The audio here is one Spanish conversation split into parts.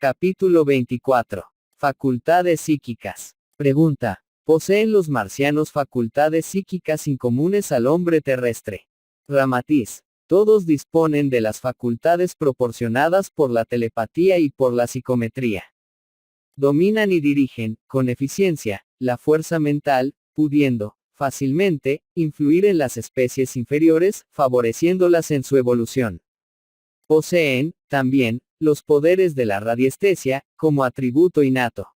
Capítulo 24. Facultades psíquicas. Pregunta. ¿Poseen los marcianos facultades psíquicas incomunes al hombre terrestre? Ramatiz. Todos disponen de las facultades proporcionadas por la telepatía y por la psicometría. Dominan y dirigen, con eficiencia, la fuerza mental, pudiendo, fácilmente, influir en las especies inferiores, favoreciéndolas en su evolución. Poseen, también, los poderes de la radiestesia, como atributo innato.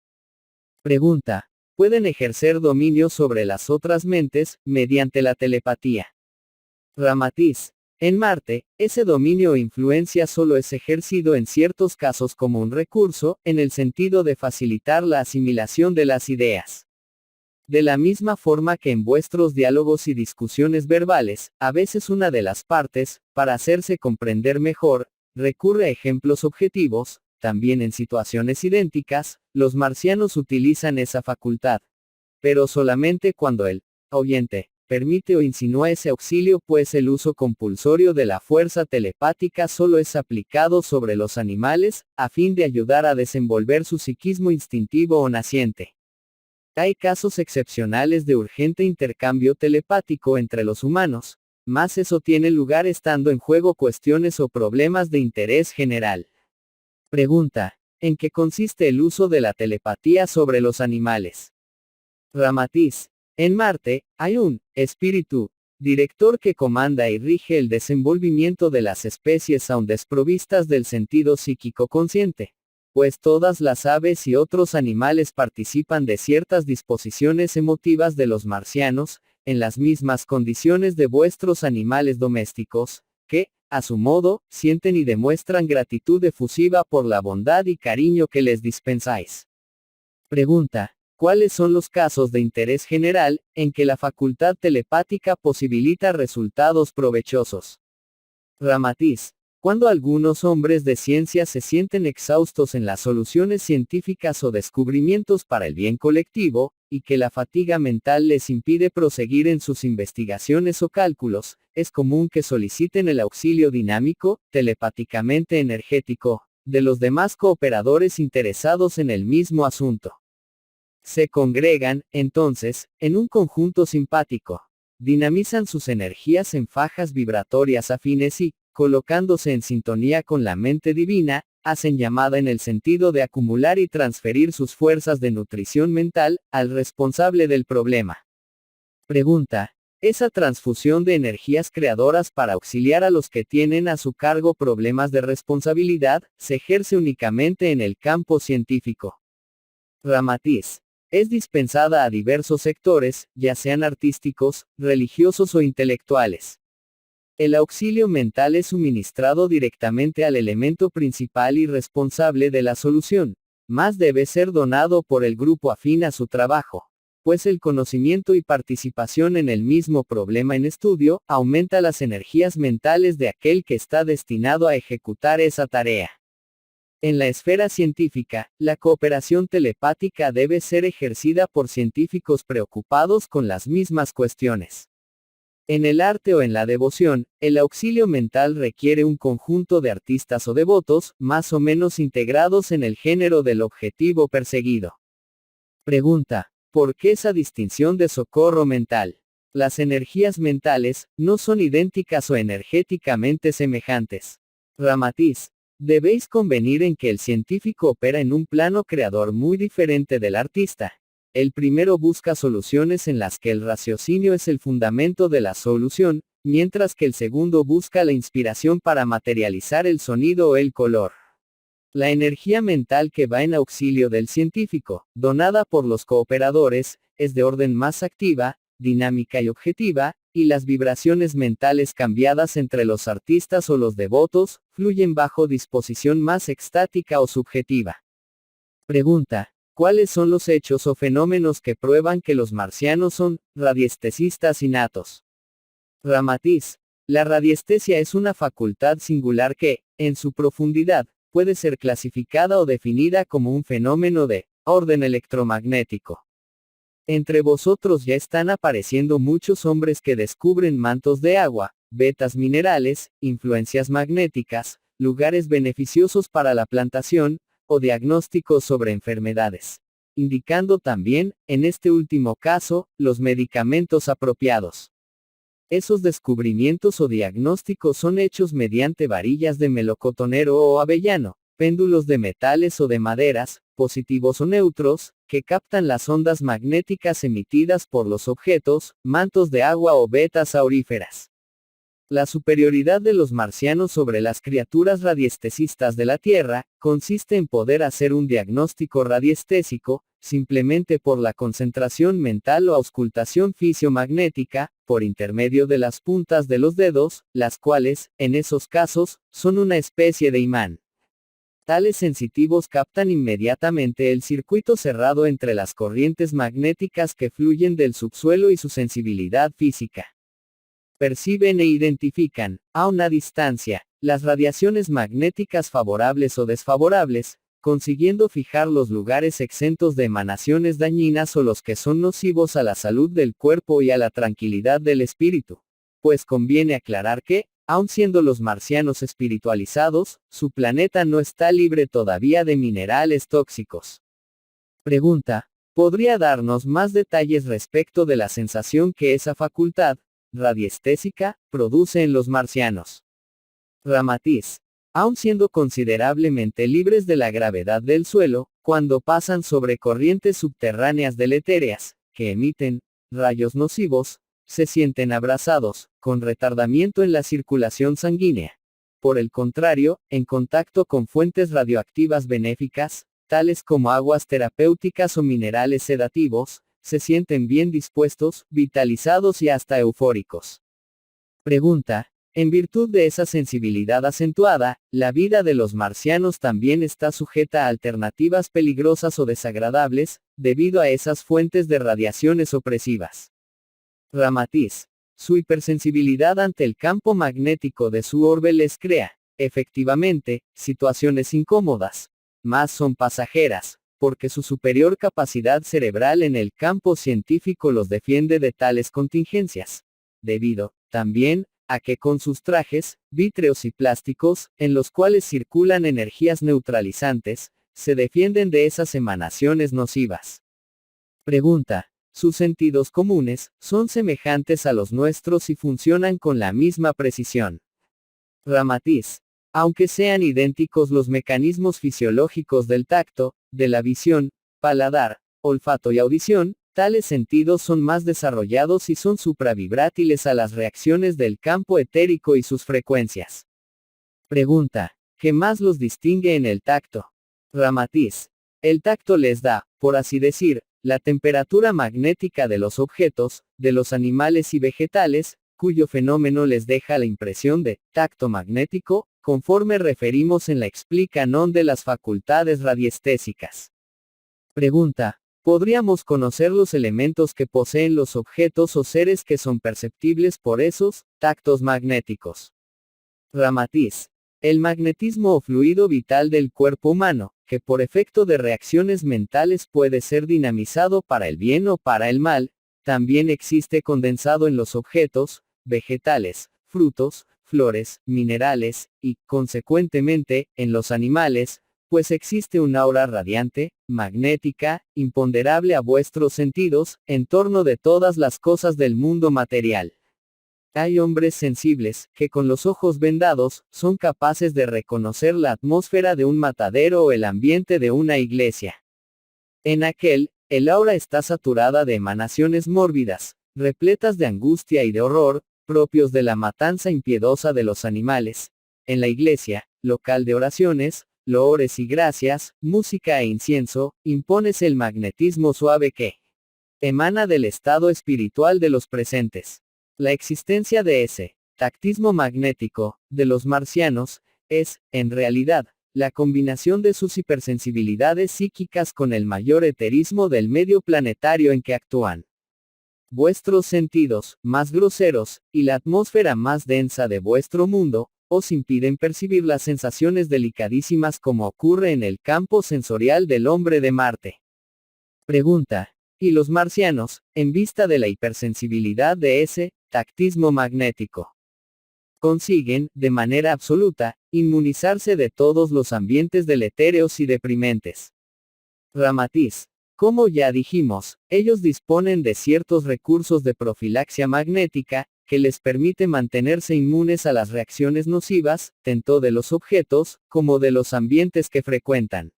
Pregunta. ¿Pueden ejercer dominio sobre las otras mentes, mediante la telepatía? Ramatiz. En Marte, ese dominio o influencia solo es ejercido en ciertos casos como un recurso, en el sentido de facilitar la asimilación de las ideas. De la misma forma que en vuestros diálogos y discusiones verbales, a veces una de las partes, para hacerse comprender mejor, recurre a ejemplos objetivos, también en situaciones idénticas, los marcianos utilizan esa facultad. Pero solamente cuando el oyente permite o insinúa ese auxilio, pues el uso compulsorio de la fuerza telepática solo es aplicado sobre los animales, a fin de ayudar a desenvolver su psiquismo instintivo o naciente. Hay casos excepcionales de urgente intercambio telepático entre los humanos, mas eso tiene lugar estando en juego cuestiones o problemas de interés general. Pregunta. ¿En qué consiste el uso de la telepatía sobre los animales? Ramatiz. En Marte, hay un espíritu director que comanda y rige el desenvolvimiento de las especies aún desprovistas del sentido psíquico consciente, pues todas las aves y otros animales participan de ciertas disposiciones emotivas de los marcianos, en las mismas condiciones de vuestros animales domésticos, que, a su modo, sienten y demuestran gratitud efusiva por la bondad y cariño que les dispensáis. Pregunta. ¿Cuáles son los casos de interés general, en que la facultad telepática posibilita resultados provechosos? Ramatiz. Cuando algunos hombres de ciencia se sienten exhaustos en las soluciones científicas o descubrimientos para el bien colectivo, y que la fatiga mental les impide proseguir en sus investigaciones o cálculos, es común que soliciten el auxilio dinámico, telepáticamente energético, de los demás cooperadores interesados en el mismo asunto. Se congregan, entonces, en un conjunto simpático. Dinamizan sus energías en fajas vibratorias afines y, colocándose en sintonía con la mente divina, hacen llamada en el sentido de acumular y transferir sus fuerzas de nutrición mental, al responsable del problema. Pregunta. ¿Esa transfusión de energías creadoras para auxiliar a los que tienen a su cargo problemas de responsabilidad, se ejerce únicamente en el campo científico? Ramatiz. Es dispensada a diversos sectores, ya sean artísticos, religiosos o intelectuales. El auxilio mental es suministrado directamente al elemento principal y responsable de la solución, mas debe ser donado por el grupo afín a su trabajo, pues el conocimiento y participación en el mismo problema en estudio, aumenta las energías mentales de aquel que está destinado a ejecutar esa tarea. En la esfera científica, la cooperación telepática debe ser ejercida por científicos preocupados con las mismas cuestiones. En el arte o en la devoción, el auxilio mental requiere un conjunto de artistas o devotos, más o menos integrados en el género del objetivo perseguido. Pregunta. ¿Por qué esa distinción de socorro mental? Las energías mentales, no son idénticas o energéticamente semejantes. Ramatiz. Debéis convenir en que el científico opera en un plano creador muy diferente del artista. El primero busca soluciones en las que el raciocinio es el fundamento de la solución, mientras que el segundo busca la inspiración para materializar el sonido o el color. La energía mental que va en auxilio del científico, donada por los cooperadores, es de orden más activa, dinámica y objetiva, y las vibraciones mentales cambiadas entre los artistas o los devotos, fluyen bajo disposición más extática o subjetiva. Pregunta. ¿Cuáles son los hechos o fenómenos que prueban que los marcianos son radiestesistas innatos? Ramatiz. La radiestesia es una facultad singular que, en su profundidad, puede ser clasificada o definida como un fenómeno de orden electromagnético. Entre vosotros ya están apareciendo muchos hombres que descubren mantos de agua, vetas minerales, influencias magnéticas, lugares beneficiosos para la plantación, o diagnósticos sobre enfermedades, indicando también, en este último caso, los medicamentos apropiados. Esos descubrimientos o diagnósticos son hechos mediante varillas de melocotonero o avellano, péndulos de metales o de maderas, positivos o neutros, que captan las ondas magnéticas emitidas por los objetos, mantos de agua o vetas auríferas. La superioridad de los marcianos sobre las criaturas radiestecistas de la Tierra, consiste en poder hacer un diagnóstico radiestésico, simplemente por la concentración mental o auscultación fisiomagnética, por intermedio de las puntas de los dedos, las cuales, en esos casos, son una especie de imán. Tales sensitivos captan inmediatamente el circuito cerrado entre las corrientes magnéticas que fluyen del subsuelo y su sensibilidad física. Perciben e identifican, a una distancia, las radiaciones magnéticas favorables o desfavorables, consiguiendo fijar los lugares exentos de emanaciones dañinas o los que son nocivos a la salud del cuerpo y a la tranquilidad del espíritu. Pues conviene aclarar que, aun siendo los marcianos espiritualizados, su planeta no está libre todavía de minerales tóxicos. Pregunta: ¿podría darnos más detalles respecto de la sensación que esa facultad radiestésica produce en los marcianos? Ramatiz: aun siendo considerablemente libres de la gravedad del suelo, cuando pasan sobre corrientes subterráneas deletéreas, que emiten rayos nocivos, se sienten abrasados, con retardamiento en la circulación sanguínea. Por el contrario, en contacto con fuentes radioactivas benéficas, tales como aguas terapéuticas o minerales sedativos, se sienten bien dispuestos, vitalizados y hasta eufóricos. Pregunta: en virtud de esa sensibilidad acentuada, la vida de los marcianos también está sujeta a alternativas peligrosas o desagradables, debido a esas fuentes de radiaciones opresivas. Ramatiz: su hipersensibilidad ante el campo magnético de su orbe les crea, efectivamente, situaciones incómodas. Mas son pasajeras, porque su superior capacidad cerebral en el campo científico los defiende de tales contingencias. Debido, también, a que con sus trajes, vítreos y plásticos, en los cuales circulan energías neutralizantes, se defienden de esas emanaciones nocivas. Pregunta: ¿sus sentidos comunes son semejantes a los nuestros y funcionan con la misma precisión? Ramatiz: aunque sean idénticos los mecanismos fisiológicos del tacto, de la visión, paladar, olfato y audición, tales sentidos son más desarrollados y son supravibrátiles a las reacciones del campo etérico y sus frecuencias. Pregunta: ¿qué más los distingue en el tacto? Ramatiz: el tacto les da, por así decir, la temperatura magnética de los objetos, de los animales y vegetales, cuyo fenómeno les deja la impresión de tacto magnético, conforme referimos en la explicación de las facultades radiestésicas. Pregunta: ¿podríamos conocer los elementos que poseen los objetos o seres que son perceptibles por esos tactos magnéticos? Ramatiz: el magnetismo o fluido vital del cuerpo humano, que por efecto de reacciones mentales puede ser dinamizado para el bien o para el mal, también existe condensado en los objetos, vegetales, frutos, flores, minerales, y, consecuentemente, en los animales, pues existe un aura radiante, magnética, imponderable a vuestros sentidos, en torno de todas las cosas del mundo material. Hay hombres sensibles, que con los ojos vendados, son capaces de reconocer la atmósfera de un matadero o el ambiente de una iglesia. En aquel, el aura está saturada de emanaciones mórbidas, repletas de angustia y de horror, propios de la matanza impiedosa de los animales. En la iglesia, local de oraciones, loores y gracias, música e incienso, impónese el magnetismo suave que emana del estado espiritual de los presentes. La existencia de ese tactismo magnético, de los marcianos, es, en realidad, la combinación de sus hipersensibilidades psíquicas con el mayor eterismo del medio planetario en que actúan. Vuestros sentidos, más groseros, y la atmósfera más densa de vuestro mundo, os impiden percibir las sensaciones delicadísimas como ocurre en el campo sensorial del hombre de Marte. Pregunta: ¿y los marcianos, en vista de la hipersensibilidad de ese tactismo magnético, Consiguen, de manera absoluta, inmunizarse de todos los ambientes deletéreos y deprimentes. Ramatiz. Como ya dijimos, ellos disponen de ciertos recursos de profilaxia magnética, que les permite mantenerse inmunes a las reacciones nocivas, tanto de los objetos, como de los ambientes que frecuentan.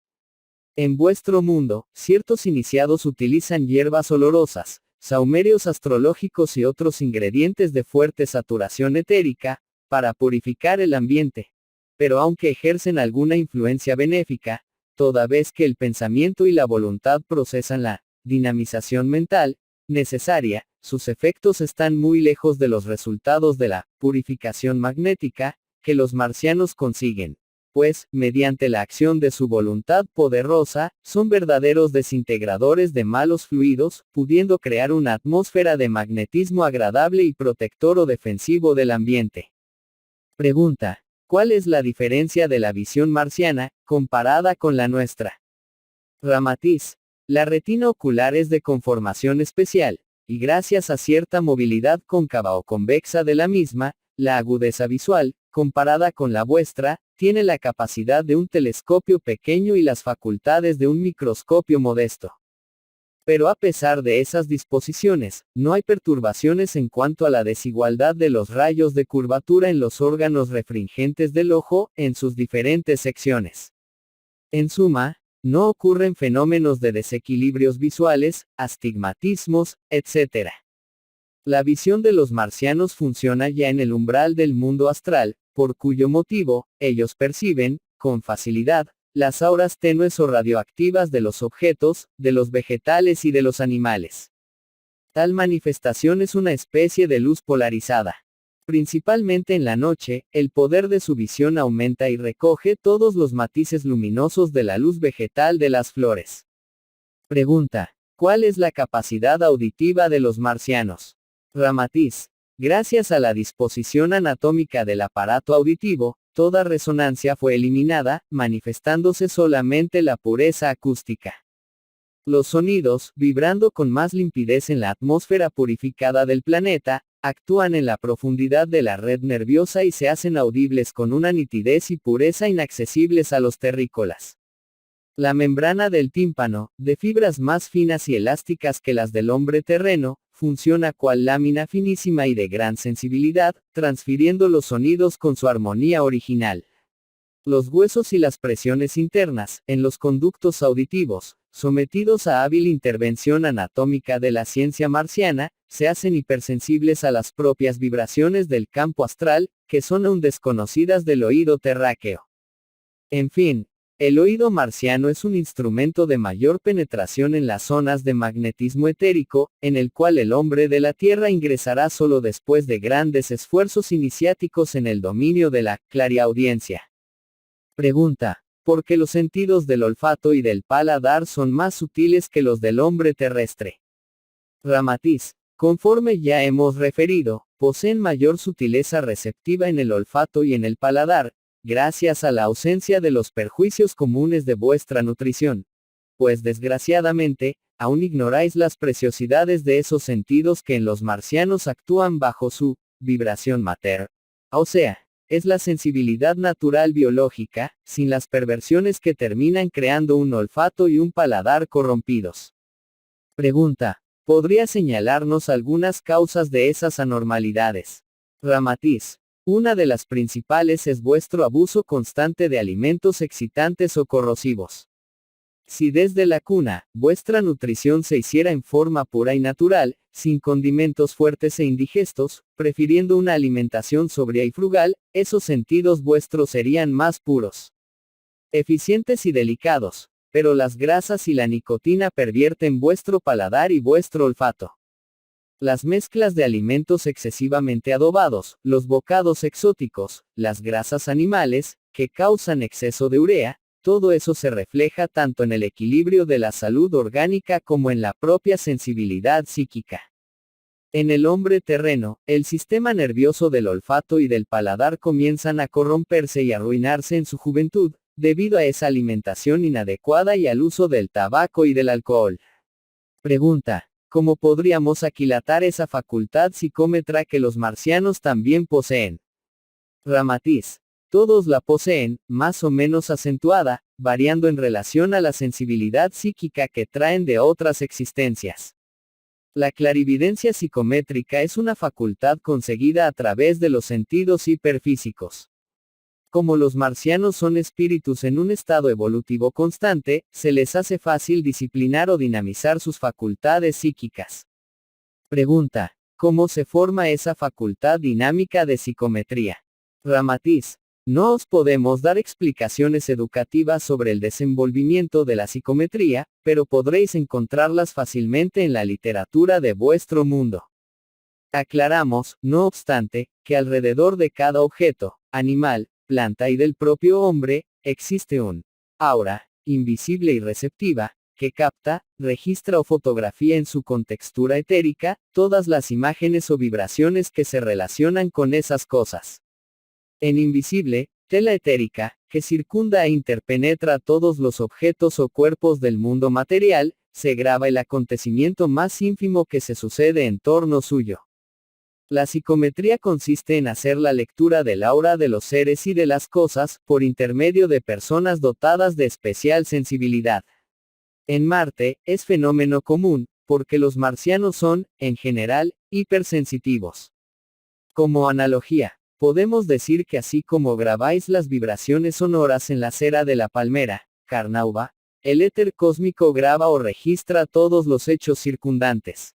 En vuestro mundo, ciertos iniciados utilizan hierbas olorosas, saumerios astrológicos y otros ingredientes de fuerte saturación etérica, para purificar el ambiente. Pero aunque ejercen alguna influencia benéfica, toda vez que el pensamiento y la voluntad procesan la dinamización mental necesaria, sus efectos están muy lejos de los resultados de la purificación magnética que los marcianos consiguen, pues, mediante la acción de su voluntad poderosa, son verdaderos desintegradores de malos fluidos, pudiendo crear una atmósfera de magnetismo agradable y protector o defensivo del ambiente. Pregunta: ¿cuál es la diferencia de la visión marciana, comparada con la nuestra? Ramatiz. La retina ocular es de conformación especial, y gracias a cierta movilidad cóncava o convexa de la misma, la agudeza visual, comparada con la vuestra, tiene la capacidad de un telescopio pequeño y las facultades de un microscopio modesto. Pero a pesar de esas disposiciones, no hay perturbaciones en cuanto a la desigualdad de los rayos de curvatura en los órganos refringentes del ojo, en sus diferentes secciones. En suma, no ocurren fenómenos de desequilibrios visuales, astigmatismos, etc. La visión de los marcianos funciona ya en el umbral del mundo astral, por cuyo motivo, ellos perciben, con facilidad, las auras tenues o radioactivas de los objetos, de los vegetales y de los animales. Tal manifestación es una especie de luz polarizada. Principalmente en la noche, el poder de su visión aumenta y recoge todos los matices luminosos de la luz vegetal de las flores. Pregunta: ¿cuál es la capacidad auditiva de los marcianos? Ramatiz. Gracias a la disposición anatómica del aparato auditivo, toda resonancia fue eliminada, manifestándose solamente la pureza acústica. Los sonidos, vibrando con más limpidez en la atmósfera purificada del planeta, actúan en la profundidad de la red nerviosa y se hacen audibles con una nitidez y pureza inaccesibles a los terrícolas. La membrana del tímpano, de fibras más finas y elásticas que las del hombre terreno, funciona cual lámina finísima y de gran sensibilidad, transfiriendo los sonidos con su armonía original. Los huesos y las presiones internas, en los conductos auditivos, sometidos a hábil intervención anatómica de la ciencia marciana, se hacen hipersensibles a las propias vibraciones del campo astral, que son aún desconocidas del oído terráqueo. En fin, el oído marciano es un instrumento de mayor penetración en las zonas de magnetismo etérico, en el cual el hombre de la Tierra ingresará solo después de grandes esfuerzos iniciáticos en el dominio de la clariaudiencia. Pregunta: ¿por qué los sentidos del olfato y del paladar son más sutiles que los del hombre terrestre? Ramatiz. Conforme ya hemos referido, poseen mayor sutileza receptiva en el olfato y en el paladar, gracias a la ausencia de los perjuicios comunes de vuestra nutrición. Pues desgraciadamente, aún ignoráis las preciosidades de esos sentidos que en los marcianos actúan bajo su vibración mater. O sea, es la sensibilidad natural biológica, sin las perversiones que terminan creando un olfato y un paladar corrompidos. Pregunta: ¿podría señalarnos algunas causas de esas anormalidades? Ramatiz. Una de las principales es vuestro abuso constante de alimentos excitantes o corrosivos. Si desde la cuna, vuestra nutrición se hiciera en forma pura y natural, sin condimentos fuertes e indigestos, prefiriendo una alimentación sobria y frugal, esos sentidos vuestros serían más puros, eficientes y delicados, pero las grasas y la nicotina pervierten vuestro paladar y vuestro olfato. Las mezclas de alimentos excesivamente adobados, los bocados exóticos, las grasas animales, que causan exceso de urea, todo eso se refleja tanto en el equilibrio de la salud orgánica como en la propia sensibilidad psíquica. En el hombre terreno, el sistema nervioso del olfato y del paladar comienzan a corromperse y arruinarse en su juventud, debido a esa alimentación inadecuada y al uso del tabaco y del alcohol. Pregunta: ¿cómo podríamos aquilatar esa facultad psicómetra que los marcianos también poseen? Ramatiz. Todos la poseen, más o menos acentuada, variando en relación a la sensibilidad psíquica que traen de otras existencias. La clarividencia psicométrica es una facultad conseguida a través de los sentidos hiperfísicos. Como los marcianos son espíritus en un estado evolutivo constante, se les hace fácil disciplinar o dinamizar sus facultades psíquicas. Pregunta: ¿cómo se forma esa facultad dinámica de psicometría? Ramatiz. No os podemos dar explicaciones educativas sobre el desenvolvimiento de la psicometría, pero podréis encontrarlas fácilmente en la literatura de vuestro mundo. Aclaramos, no obstante, que alrededor de cada objeto, animal, planta y del propio hombre, existe un aura, invisible y receptiva, que capta, registra o fotografía en su contextura etérica, todas las imágenes o vibraciones que se relacionan con esas cosas. En invisible, tela etérica, que circunda e interpenetra todos los objetos o cuerpos del mundo material, se graba el acontecimiento más ínfimo que se sucede en torno suyo. La psicometría consiste en hacer la lectura del aura de los seres y de las cosas, por intermedio de personas dotadas de especial sensibilidad. En Marte, es fenómeno común, porque los marcianos son, en general, hipersensitivos. Como analogía, podemos decir que así como grabáis las vibraciones sonoras en la cera de la palmera, carnauba, el éter cósmico graba o registra todos los hechos circundantes.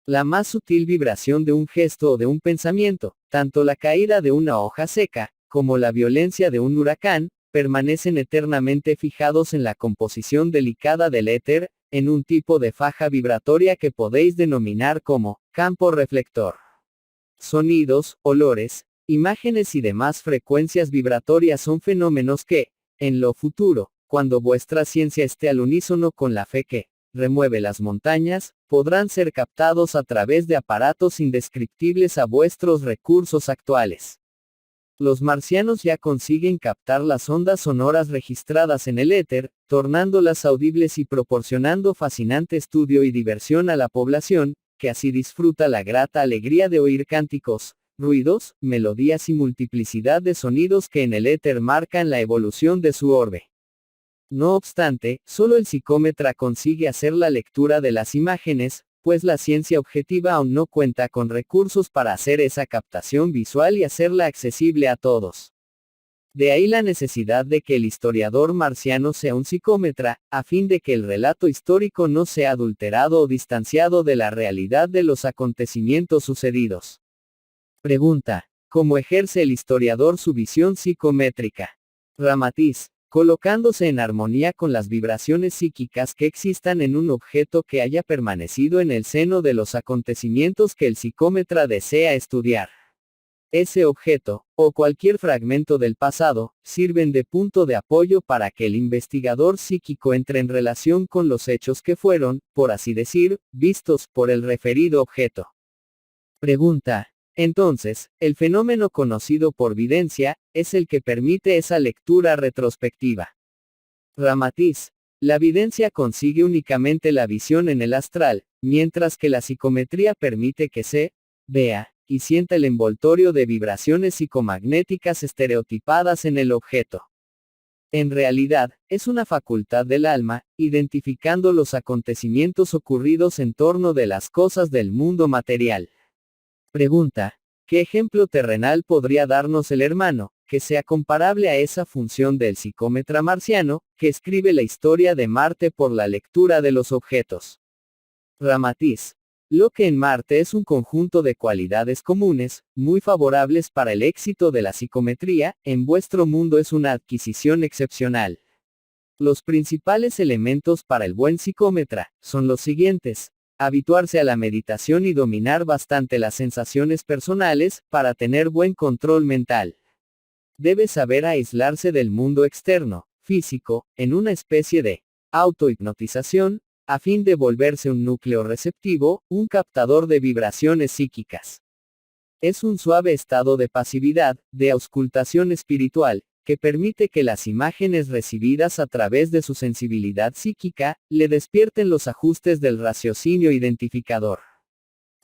La más sutil vibración de un gesto o de un pensamiento, tanto la caída de una hoja seca, como la violencia de un huracán, permanecen eternamente fijados en la composición delicada del éter, en un tipo de faja vibratoria que podéis denominar como campo reflector. Sonidos, olores, imágenes y demás frecuencias vibratorias son fenómenos que, en lo futuro, cuando vuestra ciencia esté al unísono con la fe que remueve las montañas, podrán ser captados a través de aparatos indescriptibles a vuestros recursos actuales. Los marcianos ya consiguen captar las ondas sonoras registradas en el éter, tornándolas audibles y proporcionando fascinante estudio y diversión a la población, que así disfruta la grata alegría de oír cánticos, ruidos, melodías y multiplicidad de sonidos que en el éter marcan la evolución de su orbe. No obstante, solo el psicómetra consigue hacer la lectura de las imágenes, pues la ciencia objetiva aún no cuenta con recursos para hacer esa captación visual y hacerla accesible a todos. De ahí la necesidad de que el historiador marciano sea un psicómetra, a fin de que el relato histórico no sea adulterado o distanciado de la realidad de los acontecimientos sucedidos. Pregunta: ¿cómo ejerce el historiador su visión psicométrica? Ramatiz. Colocándose en armonía con las vibraciones psíquicas que existan en un objeto que haya permanecido en el seno de los acontecimientos que el psicómetra desea estudiar. Ese objeto, o cualquier fragmento del pasado, sirven de punto de apoyo para que el investigador psíquico entre en relación con los hechos que fueron, por así decir, vistos por el referido objeto. Pregunta: entonces, el fenómeno conocido por videncia, es el que permite esa lectura retrospectiva. Ramatiz. La videncia consigue únicamente la visión en el astral, mientras que la psicometría permite que se vea y sienta el envoltorio de vibraciones psicomagnéticas estereotipadas en el objeto. En realidad, es una facultad del alma, identificando los acontecimientos ocurridos en torno de las cosas del mundo material. Pregunta: ¿qué ejemplo terrenal podría darnos el hermano, que sea comparable a esa función del psicómetra marciano, que escribe la historia de Marte por la lectura de los objetos? Ramatiz. Lo que en Marte es un conjunto de cualidades comunes, muy favorables para el éxito de la psicometría, en vuestro mundo es una adquisición excepcional. Los principales elementos para el buen psicómetra, son los siguientes: habituarse a la meditación y dominar bastante las sensaciones personales, para tener buen control mental. Debe saber aislarse del mundo externo, físico, en una especie de autohipnotización, a fin de volverse un núcleo receptivo, un captador de vibraciones psíquicas. Es un suave estado de pasividad, de auscultación espiritual, que permite que las imágenes recibidas a través de su sensibilidad psíquica, le despierten los ajustes del raciocinio identificador.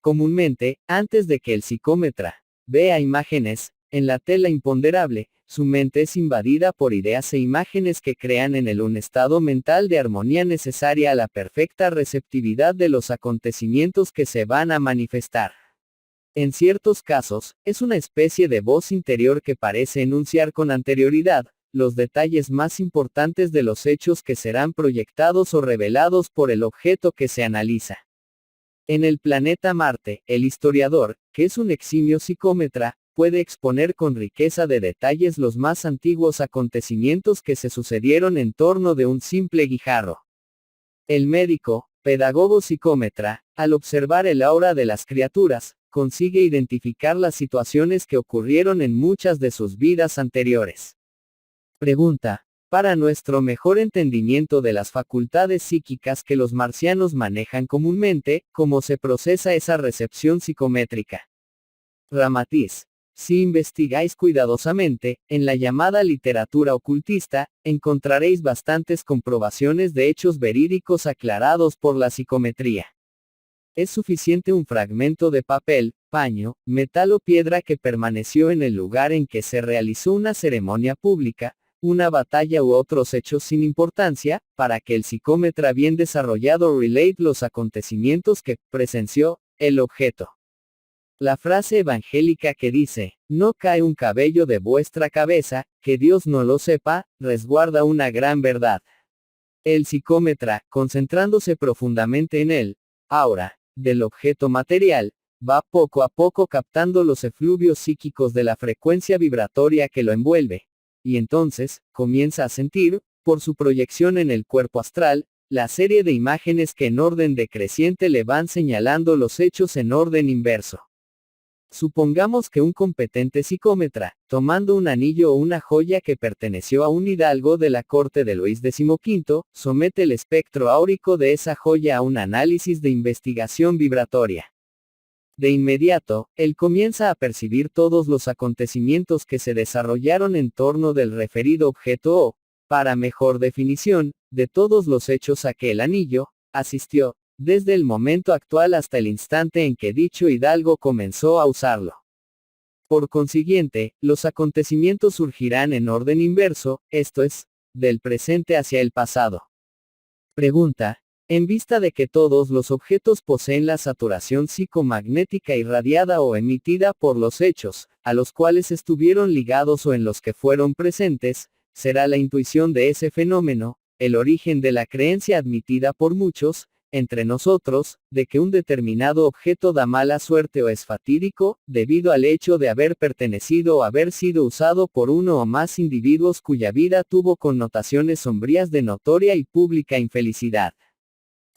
Comúnmente, antes de que el psicómetra vea imágenes, en la tela imponderable, su mente es invadida por ideas e imágenes que crean en él un estado mental de armonía necesaria a la perfecta receptividad de los acontecimientos que se van a manifestar. En ciertos casos, es una especie de voz interior que parece enunciar con anterioridad los detalles más importantes de los hechos que serán proyectados o revelados por el objeto que se analiza. En el planeta Marte, el historiador, que es un eximio psicómetra, puede exponer con riqueza de detalles los más antiguos acontecimientos que se sucedieron en torno de un simple guijarro. El médico, pedagogo psicómetra, al observar el aura de las criaturas, consigue identificar las situaciones que ocurrieron en muchas de sus vidas anteriores. Pregunta. Para nuestro mejor entendimiento de las facultades psíquicas que los marcianos manejan comúnmente, ¿cómo se procesa esa recepción psicométrica? Ramatiz. Si investigáis cuidadosamente, en la llamada literatura ocultista, encontraréis bastantes comprobaciones de hechos verídicos aclarados por la psicometría. Es suficiente un fragmento de papel, paño, metal o piedra que permaneció en el lugar en que se realizó una ceremonia pública, una batalla u otros hechos sin importancia, para que el psicómetra bien desarrollado relate los acontecimientos que presenció el objeto. La frase evangélica que dice, no cae un cabello de vuestra cabeza, que Dios no lo sepa, resguarda una gran verdad. El psicómetra, concentrándose profundamente en el aura del objeto material, va poco a poco captando los efluvios psíquicos de la frecuencia vibratoria que lo envuelve. Y entonces, comienza a sentir, por su proyección en el cuerpo astral, la serie de imágenes que en orden decreciente le van señalando los hechos en orden inverso. Supongamos que un competente psicómetra, tomando un anillo o una joya que perteneció a un hidalgo de la corte de Luis XV, somete el espectro áurico de esa joya a un análisis de investigación vibratoria. De inmediato, él comienza a percibir todos los acontecimientos que se desarrollaron en torno del referido objeto o, para mejor definición, de todos los hechos a que el anillo asistió, desde el momento actual hasta el instante en que dicho hidalgo comenzó a usarlo. Por consiguiente, los acontecimientos surgirán en orden inverso, esto es, del presente hacia el pasado. Pregunta. En vista de que todos los objetos poseen la saturación psicomagnética irradiada o emitida por los hechos, a los cuales estuvieron ligados o en los que fueron presentes, será la intuición de ese fenómeno, el origen de la creencia admitida por muchos, entre nosotros, de que un determinado objeto da mala suerte o es fatídico, debido al hecho de haber pertenecido o haber sido usado por uno o más individuos cuya vida tuvo connotaciones sombrías de notoria y pública infelicidad.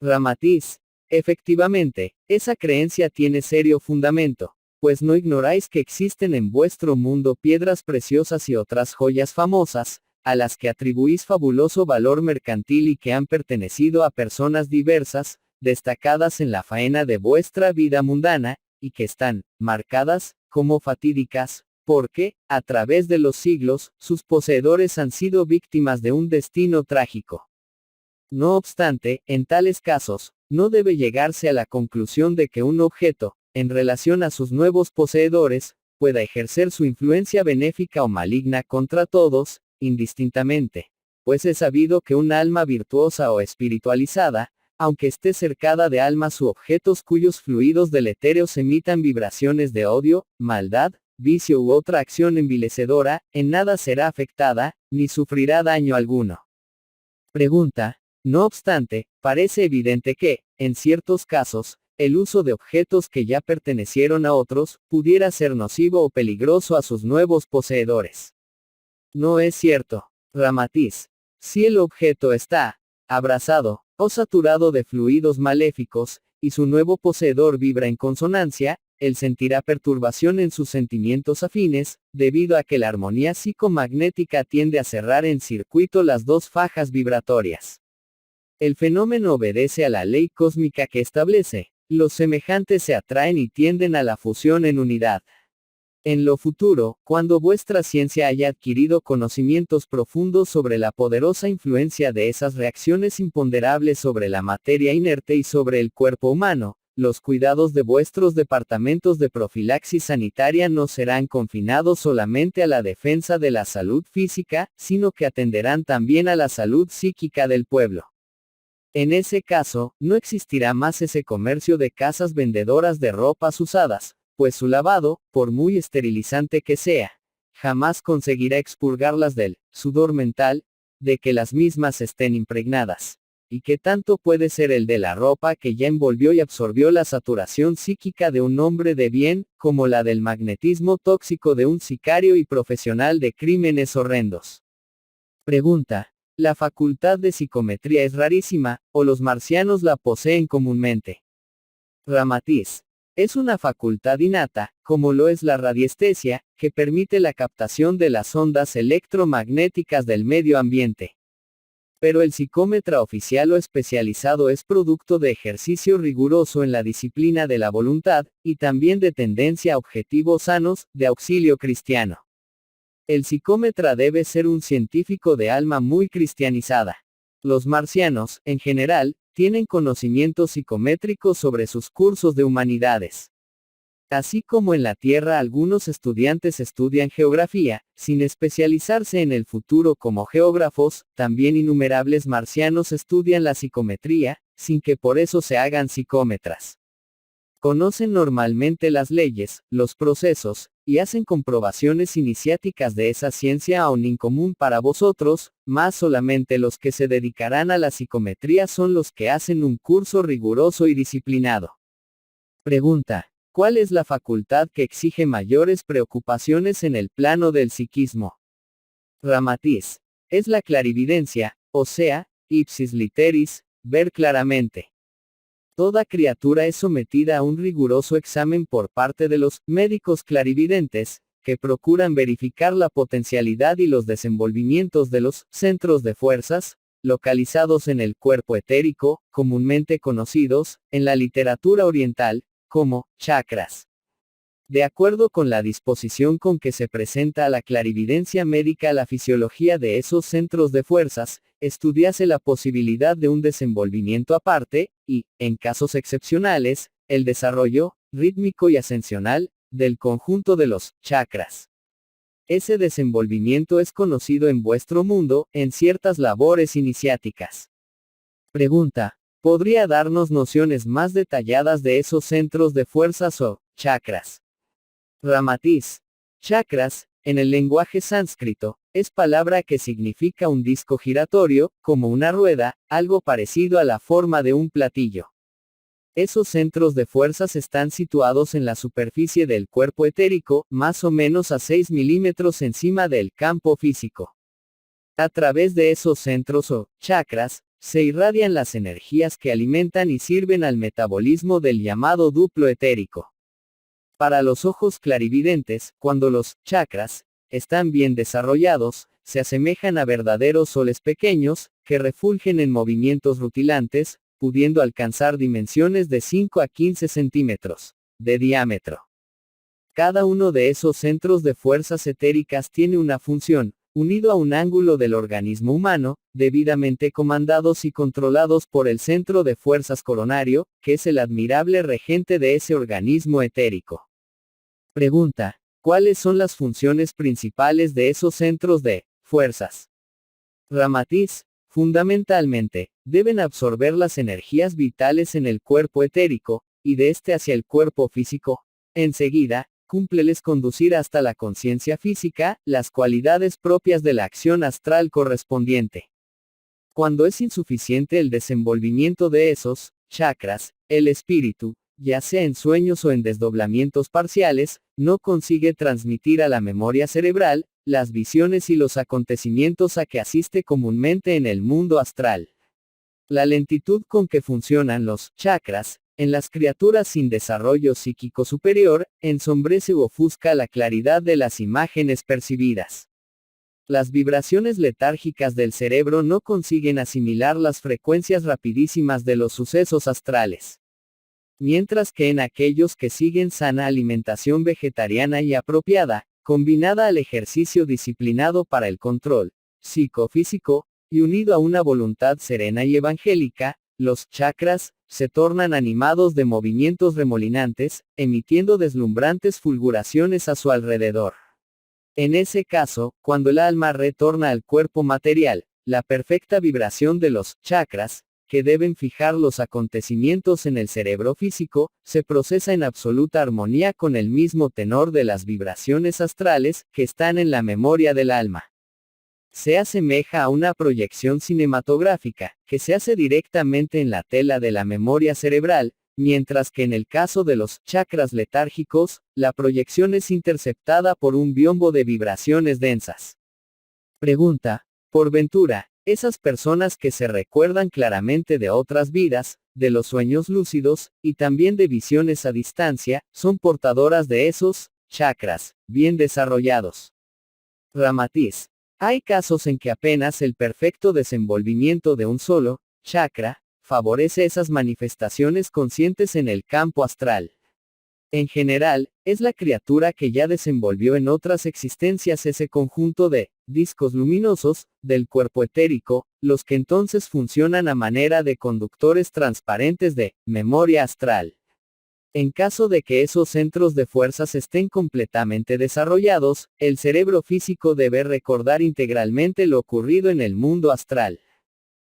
Ramatiz. Efectivamente, esa creencia tiene serio fundamento, pues no ignoráis que existen en vuestro mundo piedras preciosas y otras joyas famosas, a las que atribuís fabuloso valor mercantil y que han pertenecido a personas diversas, destacadas en la faena de vuestra vida mundana, y que están marcadas como fatídicas, porque, a través de los siglos, sus poseedores han sido víctimas de un destino trágico. No obstante, en tales casos, no debe llegarse a la conclusión de que un objeto, en relación a sus nuevos poseedores, pueda ejercer su influencia benéfica o maligna contra todos, indistintamente, pues es sabido que un alma virtuosa o espiritualizada, aunque esté cercada de almas u objetos cuyos fluidos deletéreos emitan vibraciones de odio, maldad, vicio u otra acción envilecedora, en nada será afectada, ni sufrirá daño alguno. Pregunta. No obstante, parece evidente que, en ciertos casos, el uso de objetos que ya pertenecieron a otros, pudiera ser nocivo o peligroso a sus nuevos poseedores. No es cierto. Ramatiz. Si el objeto está abrasado, o saturado de fluidos maléficos, y su nuevo poseedor vibra en consonancia, él sentirá perturbación en sus sentimientos afines, debido a que la armonía psicomagnética tiende a cerrar en circuito las dos fajas vibratorias. El fenómeno obedece a la ley cósmica que establece, los semejantes se atraen y tienden a la fusión en unidad. En lo futuro, cuando vuestra ciencia haya adquirido conocimientos profundos sobre la poderosa influencia de esas reacciones imponderables sobre la materia inerte y sobre el cuerpo humano, los cuidados de vuestros departamentos de profilaxis sanitaria no serán confinados solamente a la defensa de la salud física, sino que atenderán también a la salud psíquica del pueblo. En ese caso, no existirá más ese comercio de casas vendedoras de ropas usadas, pues su lavado, por muy esterilizante que sea, jamás conseguirá expurgarlas del sudor mental, de que las mismas estén impregnadas. Y que tanto puede ser el de la ropa que ya envolvió y absorbió la saturación psíquica de un hombre de bien, como la del magnetismo tóxico de un sicario y profesional de crímenes horrendos. Pregunta. ¿La facultad de psicometría es rarísima, o los marcianos la poseen comúnmente? Ramatiz. Es una facultad innata, como lo es la radiestesia, que permite la captación de las ondas electromagnéticas del medio ambiente. Pero el psicómetra oficial o especializado es producto de ejercicio riguroso en la disciplina de la voluntad, y también de tendencia a objetivos sanos, de auxilio cristiano. El psicómetra debe ser un científico de alma muy cristianizada. Los marcianos, en general, tienen conocimientos psicométricos sobre sus cursos de humanidades. Así como en la Tierra algunos estudiantes estudian geografía, sin especializarse en el futuro como geógrafos, también innumerables marcianos estudian la psicometría, sin que por eso se hagan psicómetras. Conocen normalmente las leyes, los procesos, y hacen comprobaciones iniciáticas de esa ciencia aún incomún para vosotros, más solamente los que se dedicarán a la psicometría son los que hacen un curso riguroso y disciplinado. Pregunta. ¿Cuál es la facultad que exige mayores preocupaciones en el plano del psiquismo? Ramatiz. Es la clarividencia, o sea, ipsis literis, ver claramente. Toda criatura es sometida a un riguroso examen por parte de los médicos clarividentes, que procuran verificar la potencialidad y los desenvolvimientos de los centros de fuerzas, localizados en el cuerpo etérico, comúnmente conocidos, en la literatura oriental, como chakras. De acuerdo con la disposición con que se presenta a la clarividencia médica la fisiología de esos centros de fuerzas, estudiase la posibilidad de un desenvolvimiento aparte, y, en casos excepcionales, el desarrollo, rítmico y ascensional, del conjunto de los chakras. Ese desenvolvimiento es conocido en vuestro mundo, en ciertas labores iniciáticas. Pregunta. ¿Podría darnos nociones más detalladas de esos centros de fuerzas o chakras? Ramatiz. Chakras, en el lenguaje sánscrito, es palabra que significa un disco giratorio, como una rueda, algo parecido a la forma de un platillo. Esos centros de fuerzas están situados en la superficie del cuerpo etérico, más o menos a 6 milímetros encima del campo físico. A través de esos centros o chakras, se irradian las energías que alimentan y sirven al metabolismo del llamado duplo etérico. Para los ojos clarividentes, cuando los chakras están bien desarrollados, se asemejan a verdaderos soles pequeños, que refulgen en movimientos rutilantes, pudiendo alcanzar dimensiones de 5 a 15 centímetros de diámetro. Cada uno de esos centros de fuerzas etéricas tiene una función, unido a un ángulo del organismo humano, debidamente comandados y controlados por el centro de fuerzas coronario, que es el admirable regente de ese organismo etérico. Pregunta. ¿Cuáles son las funciones principales de esos centros de fuerzas? Ramatiz. Fundamentalmente, deben absorber las energías vitales en el cuerpo etérico, y de este hacia el cuerpo físico. Enseguida, cúmpleles conducir hasta la conciencia física, las cualidades propias de la acción astral correspondiente. Cuando es insuficiente el desenvolvimiento de esos chakras, el espíritu, ya sea en sueños o en desdoblamientos parciales, no consigue transmitir a la memoria cerebral, las visiones y los acontecimientos a que asiste comúnmente en el mundo astral. La lentitud con que funcionan los chakras, en las criaturas sin desarrollo psíquico superior, ensombrece u ofusca la claridad de las imágenes percibidas. Las vibraciones letárgicas del cerebro no consiguen asimilar las frecuencias rapidísimas de los sucesos astrales. Mientras que en aquellos que siguen sana alimentación vegetariana y apropiada, combinada al ejercicio disciplinado para el control psicofísico, y unido a una voluntad serena y evangélica, los chakras, se tornan animados de movimientos remolinantes, emitiendo deslumbrantes fulguraciones a su alrededor. En ese caso, cuando el alma retorna al cuerpo material, la perfecta vibración de los chakras, que deben fijar los acontecimientos en el cerebro físico, se procesa en absoluta armonía con el mismo tenor de las vibraciones astrales, que están en la memoria del alma. Se asemeja a una proyección cinematográfica, que se hace directamente en la tela de la memoria cerebral, mientras que en el caso de los chakras letárgicos, la proyección es interceptada por un biombo de vibraciones densas. Pregunta: por ventura, esas personas que se recuerdan claramente de otras vidas, de los sueños lúcidos, y también de visiones a distancia, son portadoras de esos chakras bien desarrollados? Ramatiz: hay casos en que apenas el perfecto desenvolvimiento de un solo chakra favorece esas manifestaciones conscientes en el campo astral. En general, es la criatura que ya desenvolvió en otras existencias ese conjunto de discos luminosos del cuerpo etérico, los que entonces funcionan a manera de conductores transparentes de memoria astral. En caso de que esos centros de fuerzas estén completamente desarrollados, el cerebro físico debe recordar integralmente lo ocurrido en el mundo astral.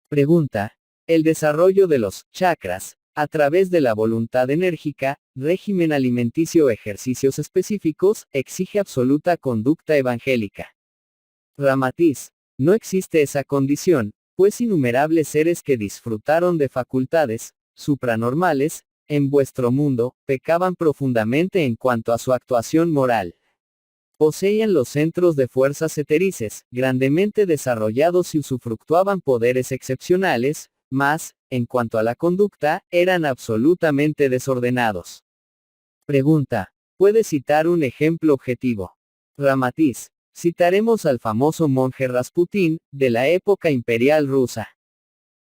Pregunta: el desarrollo de los chakras, a través de la voluntad enérgica, régimen alimenticio o ejercicios específicos, exige absoluta conducta evangélica. Ramatiz: no existe esa condición, pues innumerables seres que disfrutaron de facultades supranormales, en vuestro mundo, pecaban profundamente en cuanto a su actuación moral. Poseían los centros de fuerzas eterices, grandemente desarrollados y usufructuaban poderes excepcionales, mas, en cuanto a la conducta, eran absolutamente desordenados. Pregunta: ¿puede citar un ejemplo objetivo? Ramatiz: citaremos al famoso monje Rasputín, de la época imperial rusa.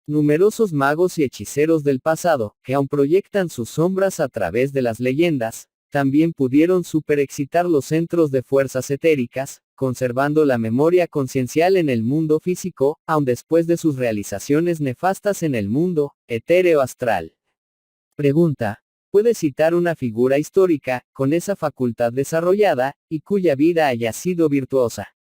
Numerosos magos y hechiceros del pasado, que aún proyectan sus sombras a través de las leyendas, también pudieron superexcitar los centros de fuerzas etéricas, conservando la memoria conciencial en el mundo físico, aun después de sus realizaciones nefastas en el mundo etéreo astral. Pregunta: ¿puede citar una figura histórica, con esa facultad desarrollada, y cuya vida haya sido virtuosa?